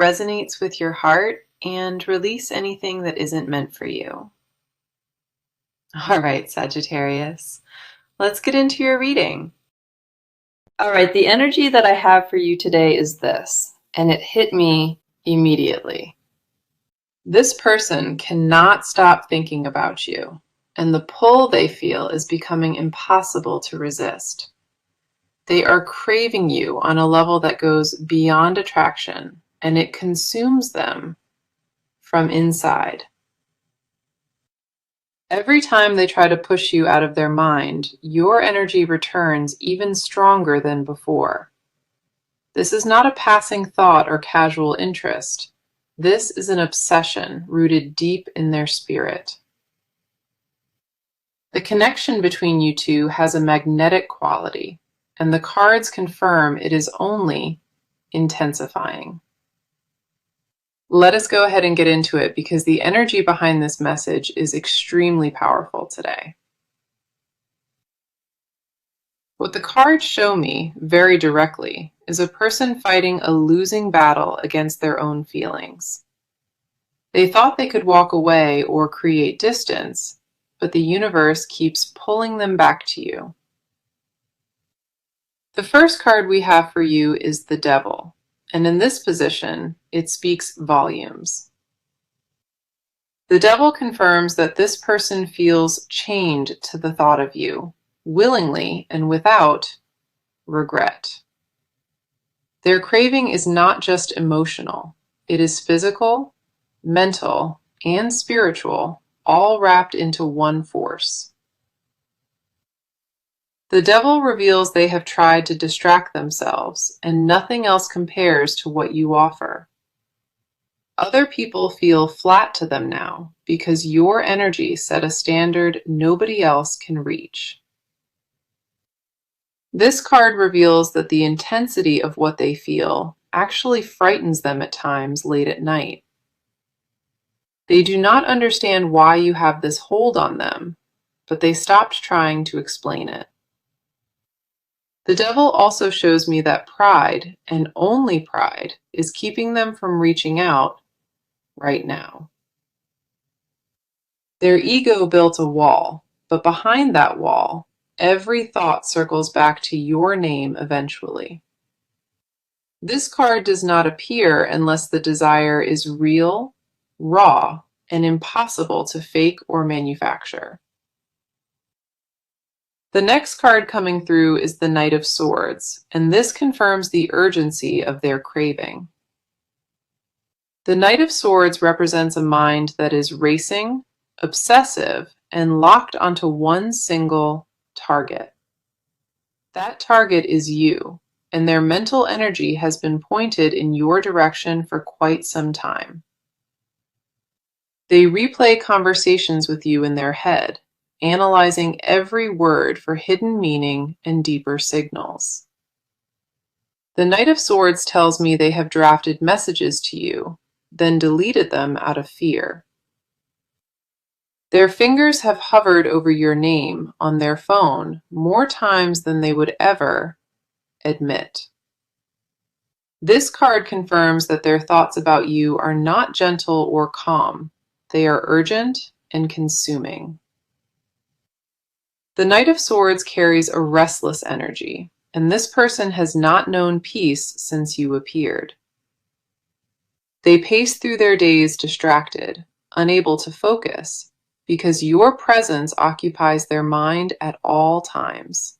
resonates with your heart and release anything that isn't meant for you. All right, Sagittarius, let's get into your reading. All right, the energy that I have for you today is this, and it hit me immediately. This person cannot stop thinking about you, and the pull they feel is becoming impossible to resist. They are craving you on a level that goes beyond attraction, and it consumes them from inside. Every time they try to push you out of their mind, your energy returns even stronger than before. This is not a passing thought or casual interest. This is an obsession rooted deep in their spirit. The connection between you two has a magnetic quality, and the cards confirm it is only intensifying. Let us go ahead and get into it because the energy behind this message is extremely powerful today. What the cards show me very directly is a person fighting a losing battle against their own feelings. They thought they could walk away or create distance, but the universe keeps pulling them back to you. The first card we have for you is the Devil, and in this position, it speaks volumes. The Devil confirms that this person feels chained to the thought of you, willingly and without regret. Their craving is not just emotional, it is physical, mental, and spiritual, all wrapped into one force. The Devil reveals they have tried to distract themselves, and nothing else compares to what you offer. Other people feel flat to them now because your energy set a standard nobody else can reach. This card reveals that the intensity of what they feel actually frightens them at times late at night. They do not understand why you have this hold on them, but they stopped trying to explain it. The Devil also shows me that pride, and only pride, is keeping them from reaching out right now. Their ego built a wall, but behind that wall, every thought circles back to your name eventually. This card does not appear unless the desire is real, raw, and impossible to fake or manufacture. The next card coming through is the Knight of Swords, and this confirms the urgency of their craving. The Knight of Swords represents a mind that is racing, obsessive, and locked onto one single target. That target is you, and their mental energy has been pointed in your direction for quite some time. They replay conversations with you in their head, analyzing every word for hidden meaning and deeper signals. The Knight of Swords tells me they have drafted messages to you, then deleted them out of fear. Their fingers have hovered over your name on their phone more times than they would ever admit. This card confirms that their thoughts about you are not gentle or calm. They are urgent and consuming. The Knight of Swords carries a restless energy, and this person has not known peace since you appeared. They pace through their days distracted, unable to focus, because your presence occupies their mind at all times.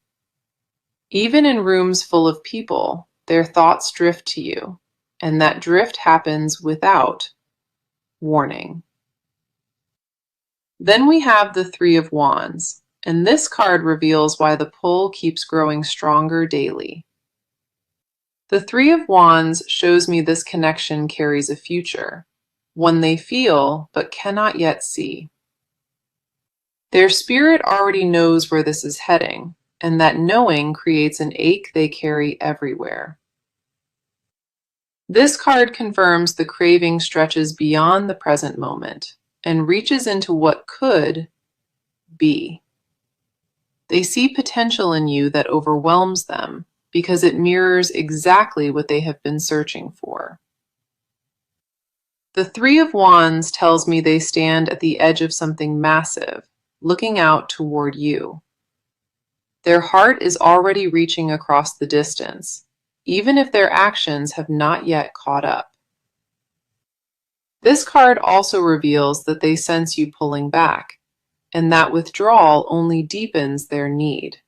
Even in rooms full of people, their thoughts drift to you, and that drift happens without warning. Then we have the Three of Wands, and this card reveals why the pull keeps growing stronger daily. The Three of Wands shows me this connection carries a future, one they feel but cannot yet see. Their spirit already knows where this is heading, and that knowing creates an ache they carry everywhere. This card confirms the craving stretches beyond the present moment and reaches into what could be. They see potential in you that overwhelms them because it mirrors exactly what they have been searching for. The Three of Wands tells me they stand at the edge of something massive, looking out toward you. Their heart is already reaching across the distance, even if their actions have not yet caught up. This card also reveals that they sense you pulling back, and that withdrawal only deepens their need.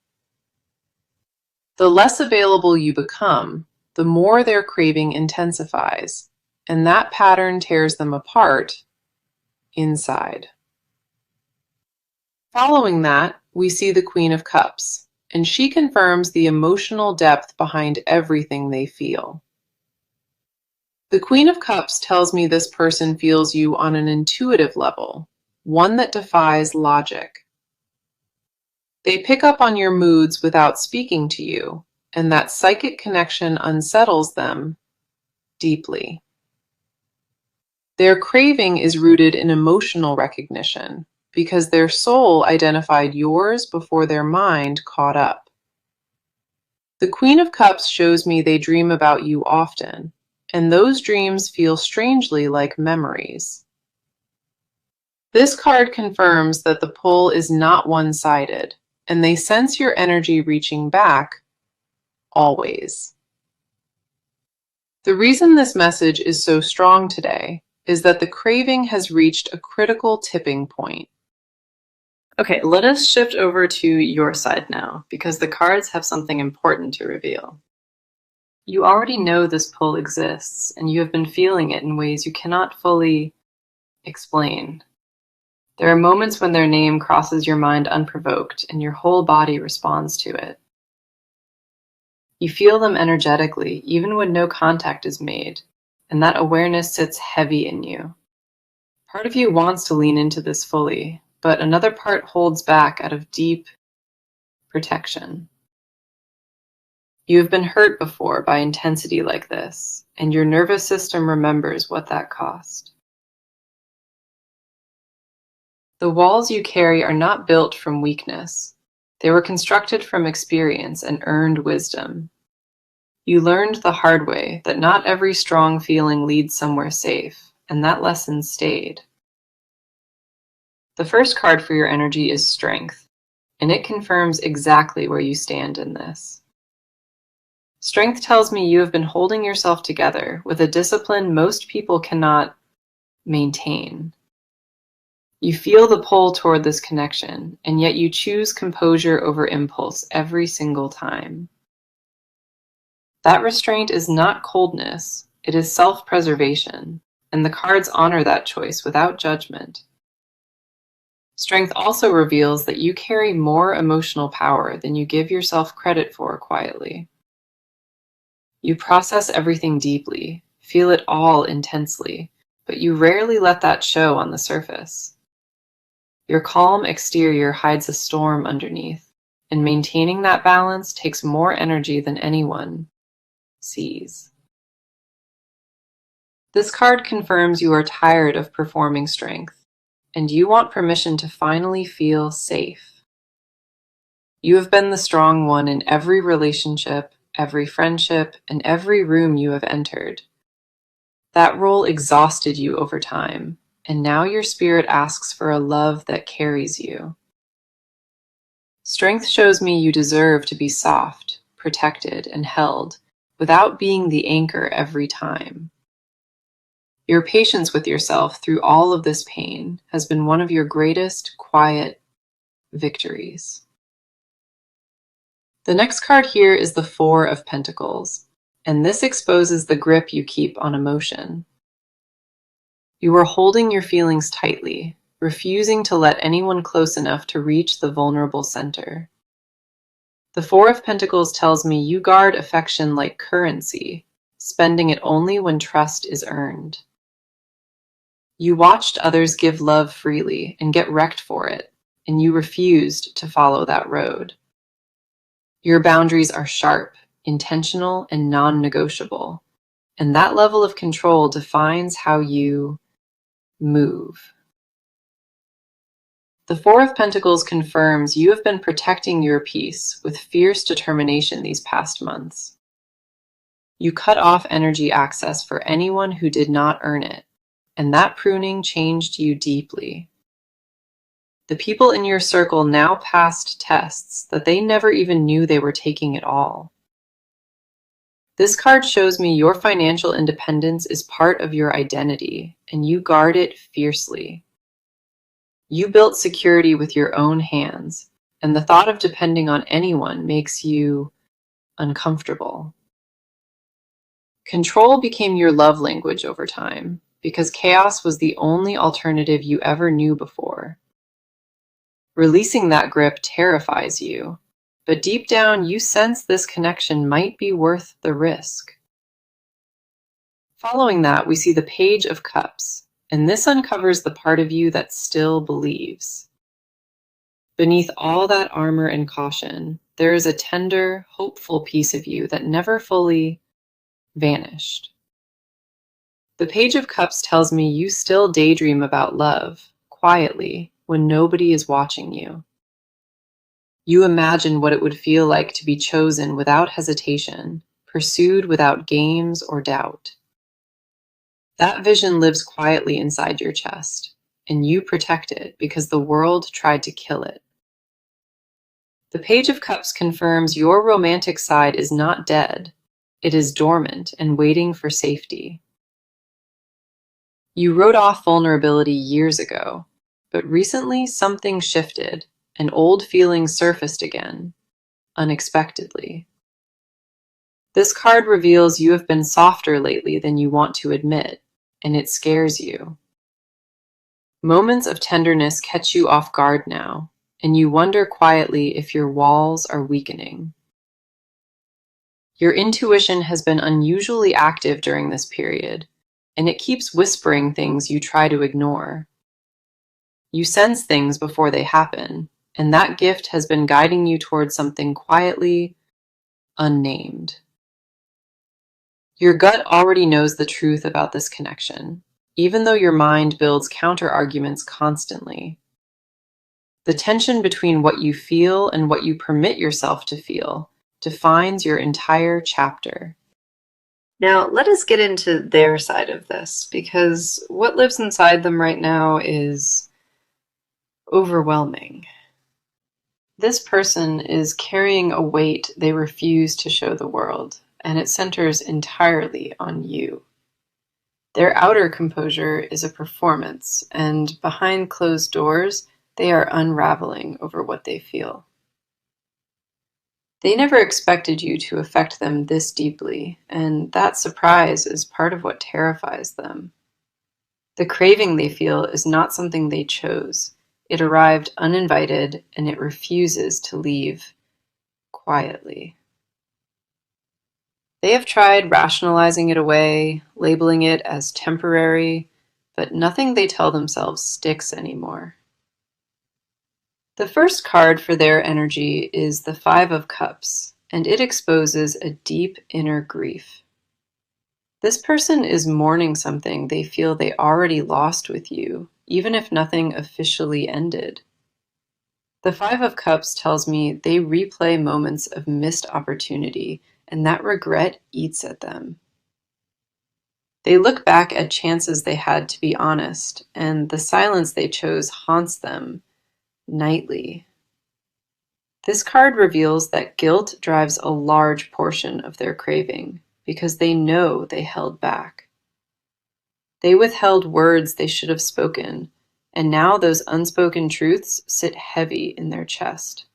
The less available you become, the more their craving intensifies, and that pattern tears them apart inside. Following that, we see the Queen of Cups, and she confirms the emotional depth behind everything they feel. The Queen of Cups tells me this person feels you on an intuitive level, one that defies logic. They pick up on your moods without speaking to you, and that psychic connection unsettles them deeply. Their craving is rooted in emotional recognition because their soul identified yours before their mind caught up. The Queen of Cups shows me they dream about you often, and those dreams feel strangely like memories. This card confirms that the pull is not one-sided, and they sense your energy reaching back, always. The reason this message is so strong today is that the craving has reached a critical tipping point. Okay, let us shift over to your side now, because the cards have something important to reveal. You already know this pull exists, and you have been feeling it in ways you cannot fully explain. There are moments when their name crosses your mind unprovoked, and your whole body responds to it. You feel them energetically, even when no contact is made, and that awareness sits heavy in you. Part of you wants to lean into this fully, but another part holds back out of deep protection. You have been hurt before by intensity like this, and your nervous system remembers what that cost. The walls you carry are not built from weakness. They were constructed from experience and earned wisdom. You learned the hard way that not every strong feeling leads somewhere safe, and that lesson stayed. The first card for your energy is Strength, and it confirms exactly where you stand in this. Strength tells me you have been holding yourself together with a discipline most people cannot maintain. You feel the pull toward this connection, and yet you choose composure over impulse every single time. That restraint is not coldness, it is self-preservation, and the cards honor that choice without judgment. Strength also reveals that you carry more emotional power than you give yourself credit for quietly. You process everything deeply, feel it all intensely, but you rarely let that show on the surface. Your calm exterior hides a storm underneath, and maintaining that balance takes more energy than anyone sees. This card confirms you are tired of performing strength, and you want permission to finally feel safe. You have been the strong one in every relationship, every friendship, and every room you have entered. That role exhausted you over time, and now your spirit asks for a love that carries you. Strength shows me you deserve to be soft, protected, and held, without being the anchor every time. Your patience with yourself through all of this pain has been one of your greatest quiet victories. The next card here is the Four of Pentacles, and this exposes the grip you keep on emotion. You are holding your feelings tightly, refusing to let anyone close enough to reach the vulnerable center. The Four of Pentacles tells me you guard affection like currency, spending it only when trust is earned. You watched others give love freely and get wrecked for it, and you refused to follow that road. Your boundaries are sharp, intentional, and non-negotiable, and that level of control defines how you move. The Four of Pentacles confirms you have been protecting your peace with fierce determination these past months. You cut off energy access for anyone who did not earn it, and that pruning changed you deeply. The people in your circle now passed tests that they never even knew they were taking at all. This card shows me your financial independence is part of your identity, and you guard it fiercely. You built security with your own hands, and the thought of depending on anyone makes you uncomfortable. Control became your love language over time, because chaos was the only alternative you ever knew before. Releasing that grip terrifies you, but deep down you sense this connection might be worth the risk. Following that, we see the Page of Cups, and this uncovers the part of you that still believes. Beneath all that armor and caution, there is a tender, hopeful piece of you that never fully vanished. The Page of Cups tells me you still daydream about love, quietly, when nobody is watching you. You imagine what it would feel like to be chosen without hesitation, pursued without games or doubt. That vision lives quietly inside your chest, and you protect it because the world tried to kill it. The Page of Cups confirms your romantic side is not dead. It is dormant and waiting for safety. You wrote off vulnerability years ago, but recently something shifted, and old feelings surfaced again, unexpectedly. This card reveals you have been softer lately than you want to admit, and it scares you. Moments of tenderness catch you off guard now, and you wonder quietly if your walls are weakening. Your intuition has been unusually active during this period, and it keeps whispering things you try to ignore. You sense things before they happen, and that gift has been guiding you towards something quietly unnamed. Your gut already knows the truth about this connection, even though your mind builds counter-arguments constantly. The tension between what you feel and what you permit yourself to feel defines your entire chapter. Now, let us get into their side of this, because what lives inside them right now is overwhelming. This person is carrying a weight they refuse to show the world, and it centers entirely on you. Their outer composure is a performance, and behind closed doors, they are unraveling over what they feel. They never expected you to affect them this deeply, and that surprise is part of what terrifies them. The craving they feel is not something they chose. It arrived uninvited, and it refuses to leave quietly. They have tried rationalizing it away, labeling it as temporary, but nothing they tell themselves sticks anymore. The first card for their energy is the Five of Cups, and it exposes a deep inner grief. This person is mourning something they feel they already lost with you, even if nothing officially ended. The Five of Cups tells me they replay moments of missed opportunity, and that regret eats at them. They look back at chances they had to be honest, and the silence they chose haunts them nightly. This card reveals that guilt drives a large portion of their craving because they know they held back. They withheld words they should have spoken, and now those unspoken truths sit heavy in their chest.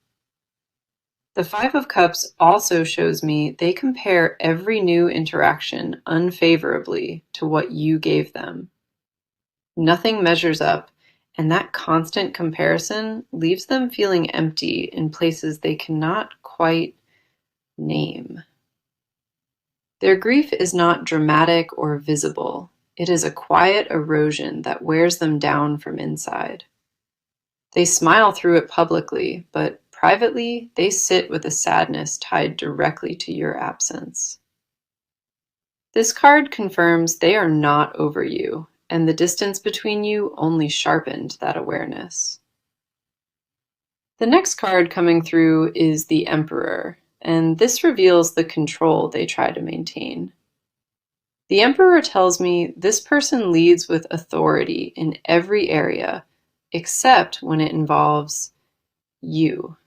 The Five of Cups also shows me they compare every new interaction unfavorably to what you gave them. Nothing measures up, and that constant comparison leaves them feeling empty in places they cannot quite name. Their grief is not dramatic or visible. It is a quiet erosion that wears them down from inside. They smile through it publicly, but privately, they sit with a sadness tied directly to your absence. This card confirms they are not over you, and the distance between you only sharpened that awareness. The next card coming through is the Emperor, and this reveals the control they try to maintain. The Emperor tells me this person leads with authority in every area, except when it involves you.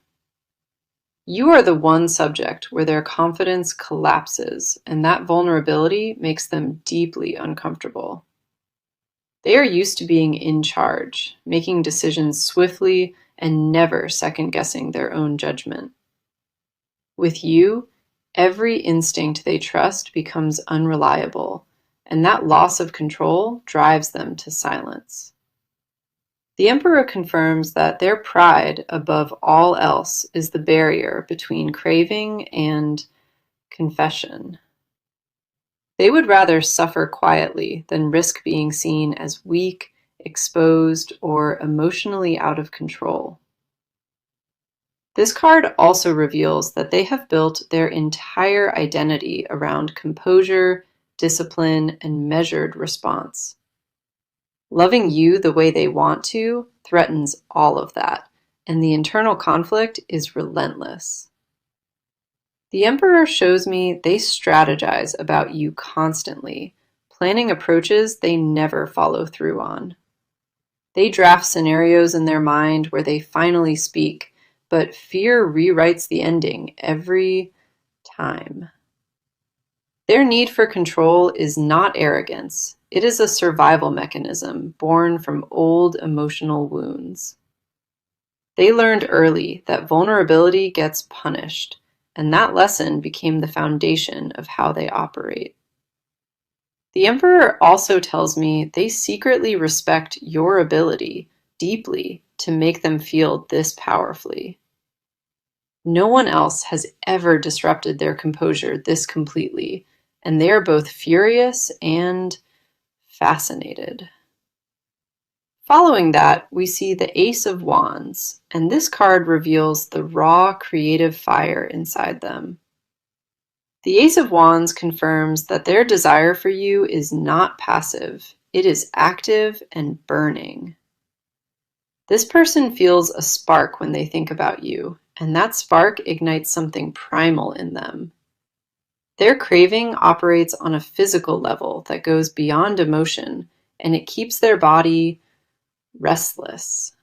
You are the one subject where their confidence collapses, and that vulnerability makes them deeply uncomfortable. They are used to being in charge, making decisions swiftly and never second-guessing their own judgment. With you, every instinct they trust becomes unreliable, and that loss of control drives them to silence. The Emperor confirms that their pride, above all else, is the barrier between craving and confession. They would rather suffer quietly than risk being seen as weak, exposed, or emotionally out of control. This card also reveals that they have built their entire identity around composure, discipline, and measured response. Loving you the way they want to threatens all of that, and the internal conflict is relentless. The Emperor shows me they strategize about you constantly, planning approaches they never follow through on. They draft scenarios in their mind where they finally speak, but fear rewrites the ending every time. Their need for control is not arrogance. It is a survival mechanism born from old emotional wounds. They learned early that vulnerability gets punished, and that lesson became the foundation of how they operate. The Emperor also tells me they secretly respect your ability deeply to make them feel this powerfully. No one else has ever disrupted their composure this completely, and they are both furious and fascinated. Following that, we see the Ace of Wands, and this card reveals the raw creative fire inside them. The Ace of Wands confirms that their desire for you is not passive, it is active and burning. This person feels a spark when they think about you, and that spark ignites something primal in them. Their craving operates on a physical level that goes beyond emotion, and it keeps their body restless.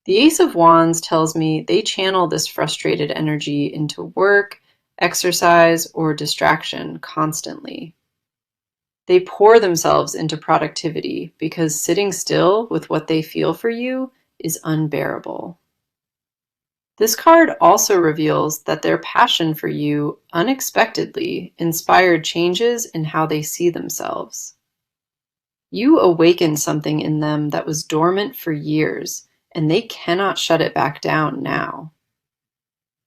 The Ace of Wands tells me they channel this frustrated energy into work, exercise, or distraction constantly. They pour themselves into productivity because sitting still with what they feel for you is unbearable. This card also reveals that their passion for you unexpectedly inspired changes in how they see themselves. You awakened something in them that was dormant for years, and they cannot shut it back down now.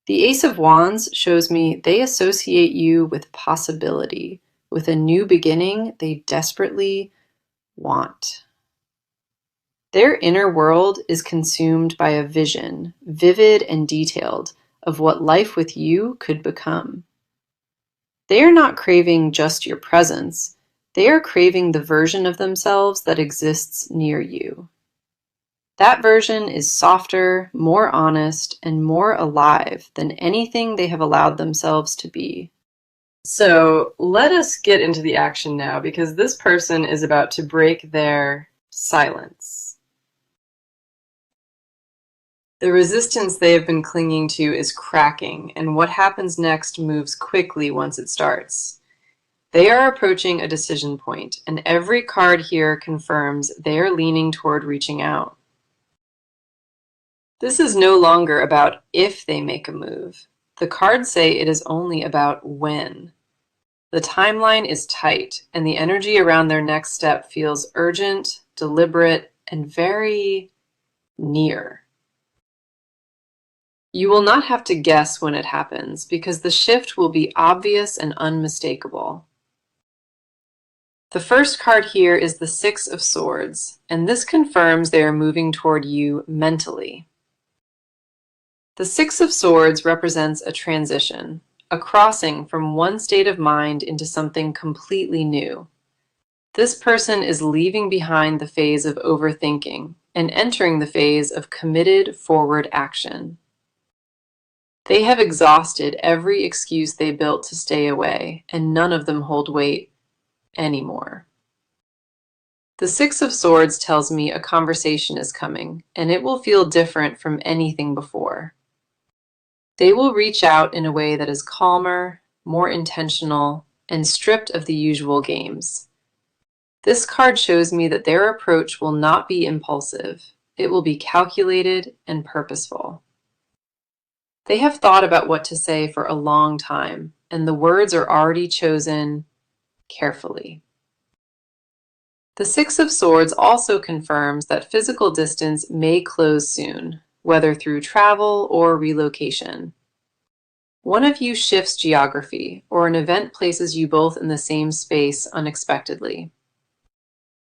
The Ace of Wands shows me they associate you with possibility, with a new beginning they desperately want. Their inner world is consumed by a vision, vivid and detailed, of what life with you could become. They are not craving just your presence, they are craving the version of themselves that exists near you. That version is softer, more honest, and more alive than anything they have allowed themselves to be. So let us get into the action now, because this person is about to break their silence. The resistance they have been clinging to is cracking, and what happens next moves quickly once it starts. They are approaching a decision point, and every card here confirms they are leaning toward reaching out. This is no longer about if they make a move. The cards say it is only about when. The timeline is tight, and the energy around their next step feels urgent, deliberate, and very near. You will not have to guess when it happens, because the shift will be obvious and unmistakable. The first card here is the Six of Swords, and this confirms they are moving toward you mentally. The Six of Swords represents a transition, a crossing from one state of mind into something completely new. This person is leaving behind the phase of overthinking and entering the phase of committed forward action. They have exhausted every excuse they built to stay away, and none of them hold weight anymore. The Six of Swords tells me a conversation is coming, and it will feel different from anything before. They will reach out in a way that is calmer, more intentional, and stripped of the usual games. This card shows me that their approach will not be impulsive. It will be calculated and purposeful. They have thought about what to say for a long time, and the words are already chosen carefully. The Six of Swords also confirms that physical distance may close soon, whether through travel or relocation. One of you shifts geography, or an event places you both in the same space unexpectedly.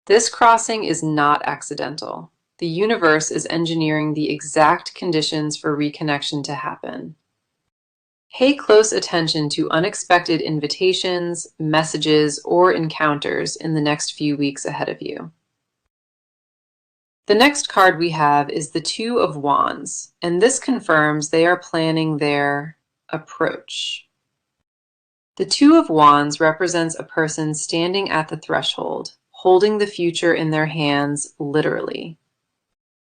This crossing is not accidental. The universe is engineering the exact conditions for reconnection to happen. Pay close attention to unexpected invitations, messages, or encounters in the next few weeks ahead of you. The next card we have is the Two of Wands, and this confirms they are planning their approach. The Two of Wands represents a person standing at the threshold, holding the future in their hands literally.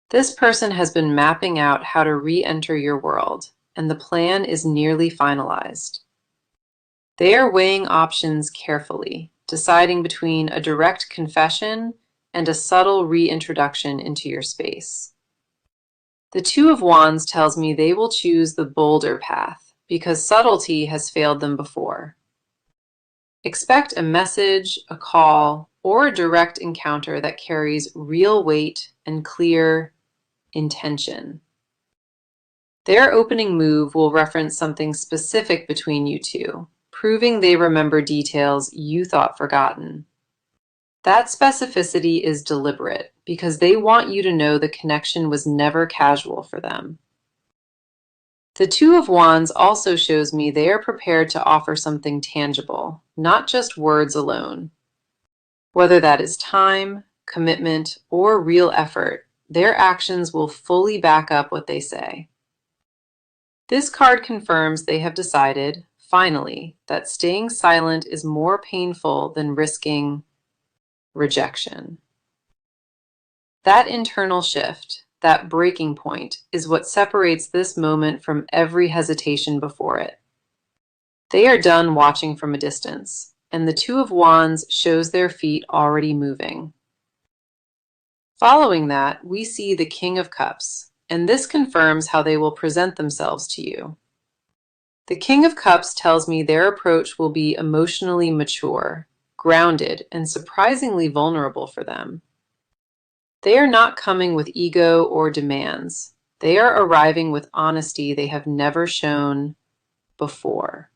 This person has been mapping out how to re-enter your world, and the plan is nearly finalized. They are weighing options carefully, deciding between a direct confession and a subtle reintroduction into your space. The Two of Wands tells me they will choose the bolder path because subtlety has failed them before. Expect a message, a call, or a direct encounter that carries real weight and clear intention. Their opening move will reference something specific between you two, proving they remember details you thought forgotten. That specificity is deliberate because they want you to know the connection was never casual for them. The Two of Wands also shows me they are prepared to offer something tangible, not just words alone. Whether that is time, commitment, or real effort, their actions will fully back up what they say. This card confirms they have decided, finally, that staying silent is more painful than risking rejection. That internal shift, that breaking point, is what separates this moment from every hesitation before it. They are done watching from a distance, and the Two of Wands shows their feet already moving. Following that, we see the King of Cups, and this confirms how they will present themselves to you. The King of Cups tells me their approach will be emotionally mature, grounded, and surprisingly vulnerable for them. They are not coming with ego or demands. They are arriving with honesty they have never shown before.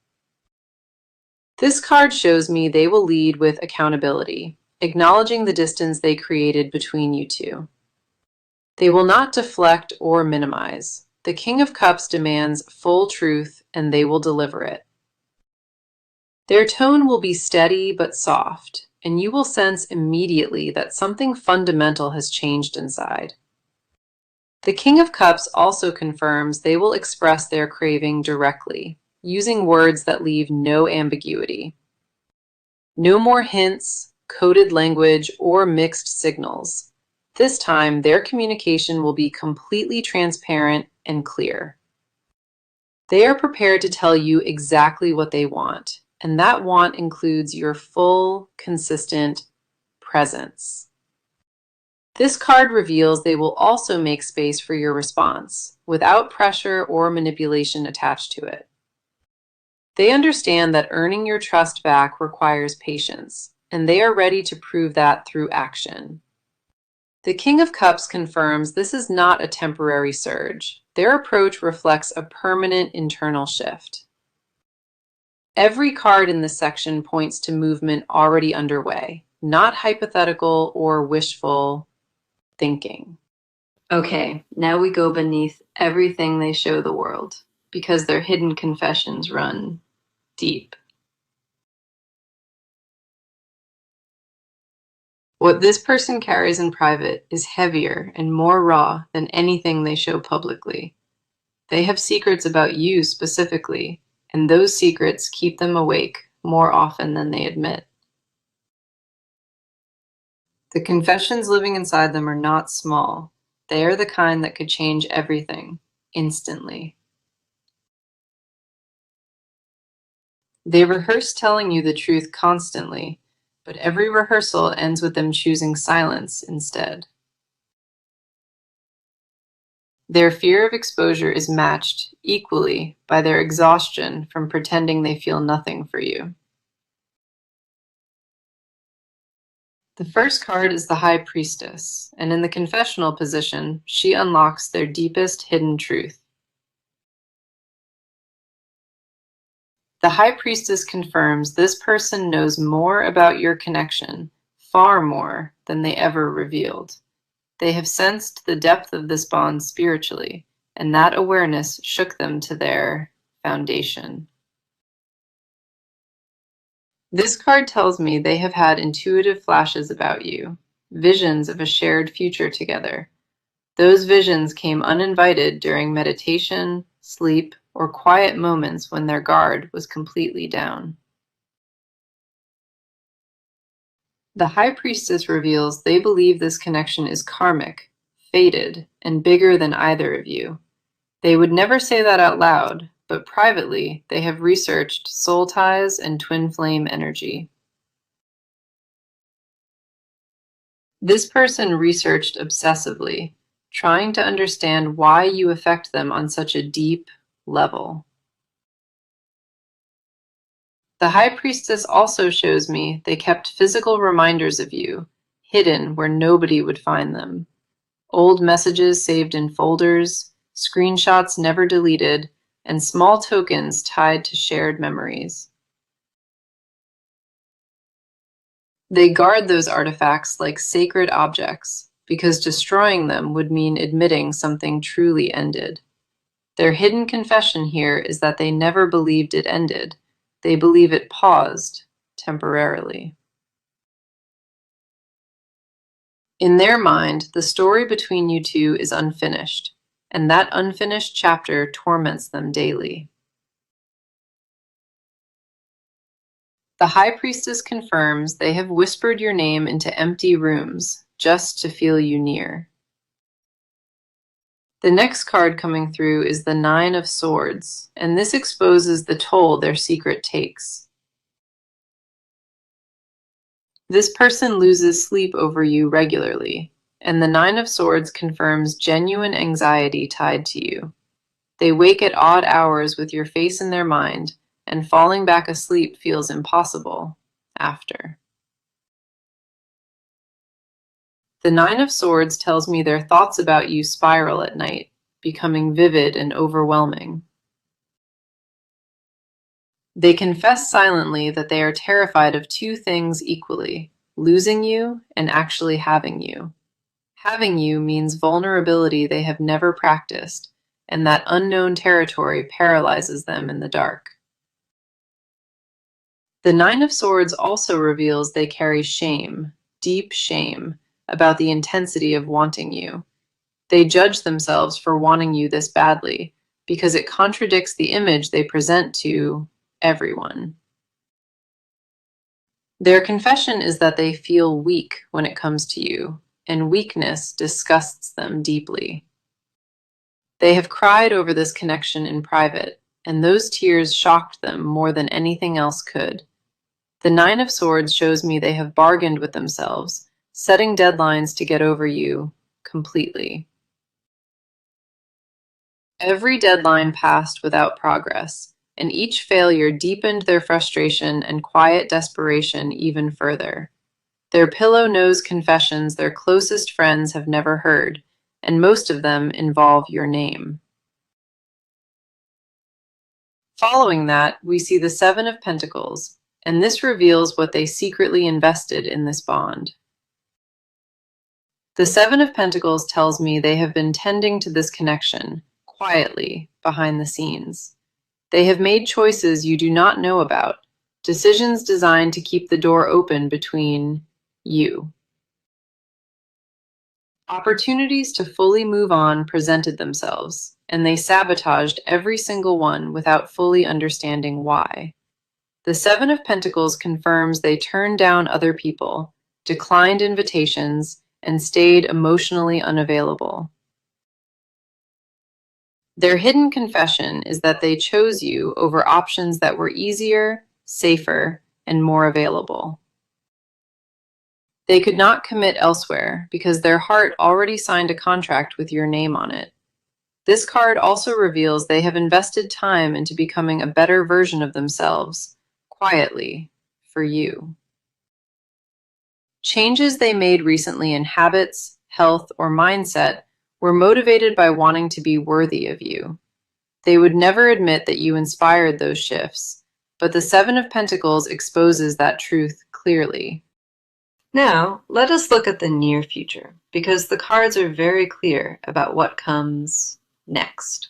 This card shows me they will lead with accountability, acknowledging the distance they created between you two. They will not deflect or minimize. The King of Cups demands full truth, and they will deliver it. Their tone will be steady but soft, and you will sense immediately that something fundamental has changed inside. The King of Cups also confirms they will express their craving directly, using words that leave no ambiguity. No more hints, coded language, or mixed signals. This time, their communication will be completely transparent and clear. They are prepared to tell you exactly what they want, and that want includes your full, consistent presence. This card reveals they will also make space for your response, without pressure or manipulation attached to it. They understand that earning your trust back requires patience, and they are ready to prove that through action. The King of Cups confirms this is not a temporary surge. Their approach reflects a permanent internal shift. Every card in this section points to movement already underway, not hypothetical or wishful thinking. Okay, now we go beneath everything they show the world, because their hidden confessions run deep. What this person carries in private is heavier and more raw than anything they show publicly. They have secrets about you specifically, and those secrets keep them awake more often than they admit. The confessions living inside them are not small. They are the kind that could change everything, instantly. They rehearse telling you the truth constantly, but every rehearsal ends with them choosing silence instead. Their fear of exposure is matched equally by their exhaustion from pretending they feel nothing for you. The first card is the High Priestess, and in the confessional position, she unlocks their deepest hidden truth. The High Priestess confirms this person knows more about your connection, far more than they ever revealed. They have sensed the depth of this bond spiritually, and that awareness shook them to their foundation. This card tells me they have had intuitive flashes about you, visions of a shared future together. Those visions came uninvited during meditation, sleep, or quiet moments when their guard was completely down. The High Priestess reveals they believe this connection is karmic, fated, and bigger than either of you. They would never say that out loud, but privately they have researched soul ties and twin flame energy. This person researched obsessively, trying to understand why you affect them on such a deep level. The High Priestess also shows me they kept physical reminders of you, hidden where nobody would find them. Old messages saved in folders, screenshots never deleted, and small tokens tied to shared memories. They guard those artifacts like sacred objects, because destroying them would mean admitting something truly ended. Their hidden confession here is that they never believed it ended. They believe it paused temporarily. In their mind, the story between you two is unfinished, and that unfinished chapter torments them daily. The High Priestess confirms they have whispered your name into empty rooms just to feel you near. The next card coming through is the Nine of Swords, and this exposes the toll their secret takes. This person loses sleep over you regularly, and the Nine of Swords confirms genuine anxiety tied to you. They wake at odd hours with your face in their mind, and falling back asleep feels impossible after. The Nine of Swords tells me their thoughts about you spiral at night, becoming vivid and overwhelming. They confess silently that they are terrified of two things equally: losing you and actually having you. Having you means vulnerability they have never practiced, and that unknown territory paralyzes them in the dark. The Nine of Swords also reveals they carry shame, deep shame, about the intensity of wanting you. They judge themselves for wanting you this badly, because it contradicts the image they present to everyone. Their confession is that they feel weak when it comes to you, and weakness disgusts them deeply. They have cried over this connection in private, and those tears shocked them more than anything else could. The Nine of Swords shows me they have bargained with themselves, setting deadlines to get over you completely. Every deadline passed without progress, and each failure deepened their frustration and quiet desperation even further. Their pillow-nose confessions their closest friends have never heard, and most of them involve your name. Following that, we see the Seven of Pentacles, and this reveals what they secretly invested in this bond. The Seven of Pentacles tells me they have been tending to this connection, quietly, behind the scenes. They have made choices you do not know about, decisions designed to keep the door open between you. Opportunities to fully move on presented themselves, and they sabotaged every single one without fully understanding why. The Seven of Pentacles confirms they turned down other people, declined invitations, and stayed emotionally unavailable. Their hidden confession is that they chose you over options that were easier, safer, and more available. They could not commit elsewhere because their heart already signed a contract with your name on it. This card also reveals they have invested time into becoming a better version of themselves, quietly, for you. Changes they made recently in habits, health, or mindset were motivated by wanting to be worthy of you. They would never admit that you inspired those shifts, but the Seven of Pentacles exposes that truth clearly. Now, let us look at the near future, because the cards are very clear about what comes next.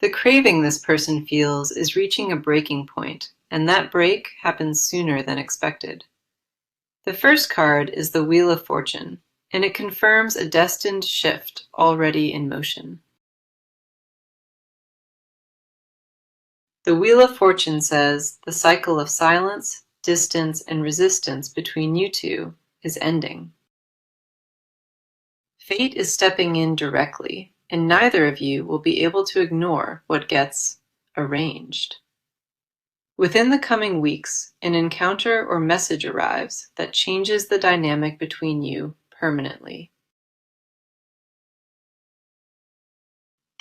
The craving this person feels is reaching a breaking point, and that break happens sooner than expected. The first card is the Wheel of Fortune, and it confirms a destined shift already in motion. The Wheel of Fortune says the cycle of silence, distance, and resistance between you two is ending. Fate is stepping in directly, and neither of you will be able to ignore what gets arranged. Within the coming weeks, an encounter or message arrives that changes the dynamic between you permanently.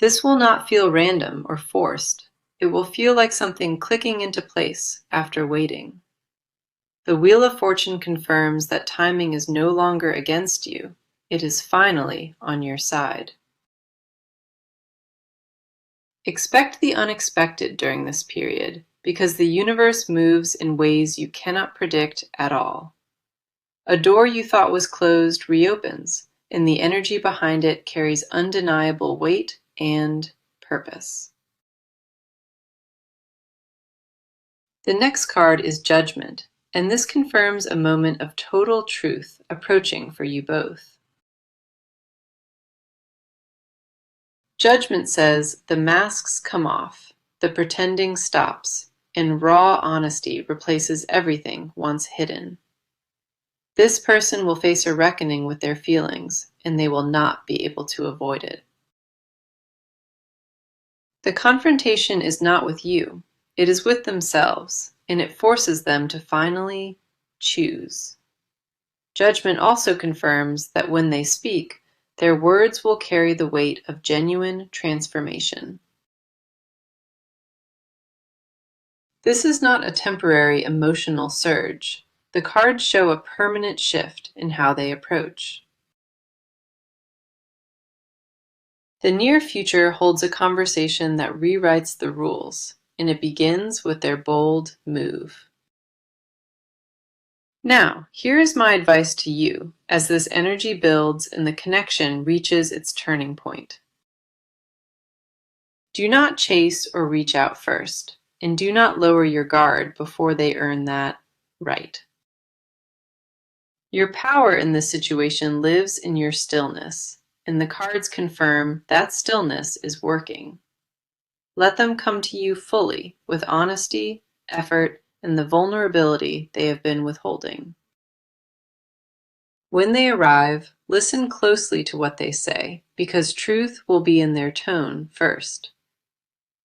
This will not feel random or forced. It will feel like something clicking into place after waiting. The Wheel of Fortune confirms that timing is no longer against you. It is finally on your side. Expect the unexpected during this period, because the universe moves in ways you cannot predict at all. A door you thought was closed reopens, and the energy behind it carries undeniable weight and purpose. The next card is Judgment, and this confirms a moment of total truth approaching for you both. Judgment says the masks come off, the pretending stops, and raw honesty replaces everything once hidden. This person will face a reckoning with their feelings, and they will not be able to avoid it. The confrontation is not with you, it is with themselves, and it forces them to finally choose. Judgment also confirms that when they speak, their words will carry the weight of genuine transformation. This is not a temporary emotional surge. The cards show a permanent shift in how they approach. The near future holds a conversation that rewrites the rules, and it begins with their bold move. Now, here is my advice to you as this energy builds and the connection reaches its turning point. Do not chase or reach out first, and do not lower your guard before they earn that right. Your power in this situation lives in your stillness, and the cards confirm that stillness is working. Let them come to you fully with honesty, effort, and the vulnerability they have been withholding. When they arrive, listen closely to what they say, because truth will be in their tone first.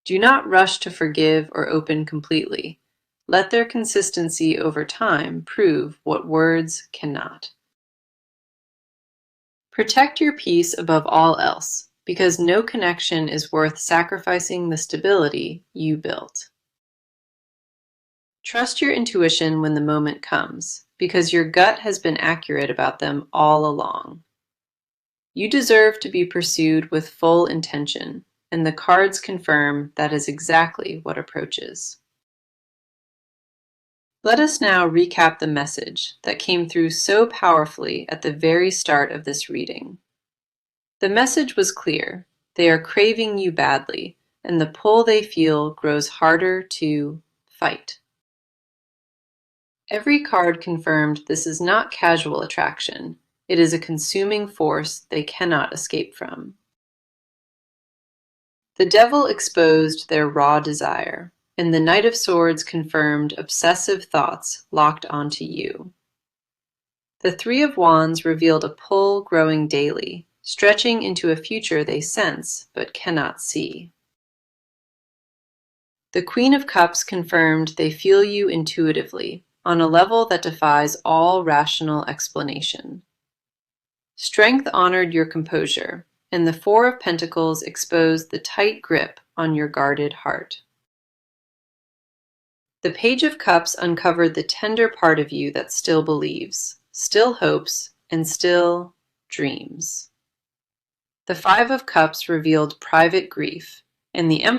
Do not rush to forgive or open completely. Let their consistency over time prove what words cannot. Protect your peace above all else, because no connection is worth sacrificing the stability you built. Trust your intuition when the moment comes, because your gut has been accurate about them all along. You deserve to be pursued with full intention, and the cards confirm that is exactly what approaches. Let us now recap the message that came through so powerfully at the very start of this reading. The message was clear. They are craving you badly, and the pull they feel grows harder to fight. Every card confirmed this is not casual attraction. It is a consuming force they cannot escape from. The devil exposed their raw desire. and the Knight of Swords confirmed obsessive thoughts locked onto you. The Three of Wands revealed a pull growing daily, stretching into a future they sense but cannot see. The Queen of Cups confirmed they feel you intuitively, on a level that defies all rational explanation. Strength honored your composure, and the Four of Pentacles exposed the tight grip on your guarded heart. The Page of Cups uncovered the tender part of you that still believes, still hopes, and still dreams. The Five of Cups revealed private grief, and the Emperor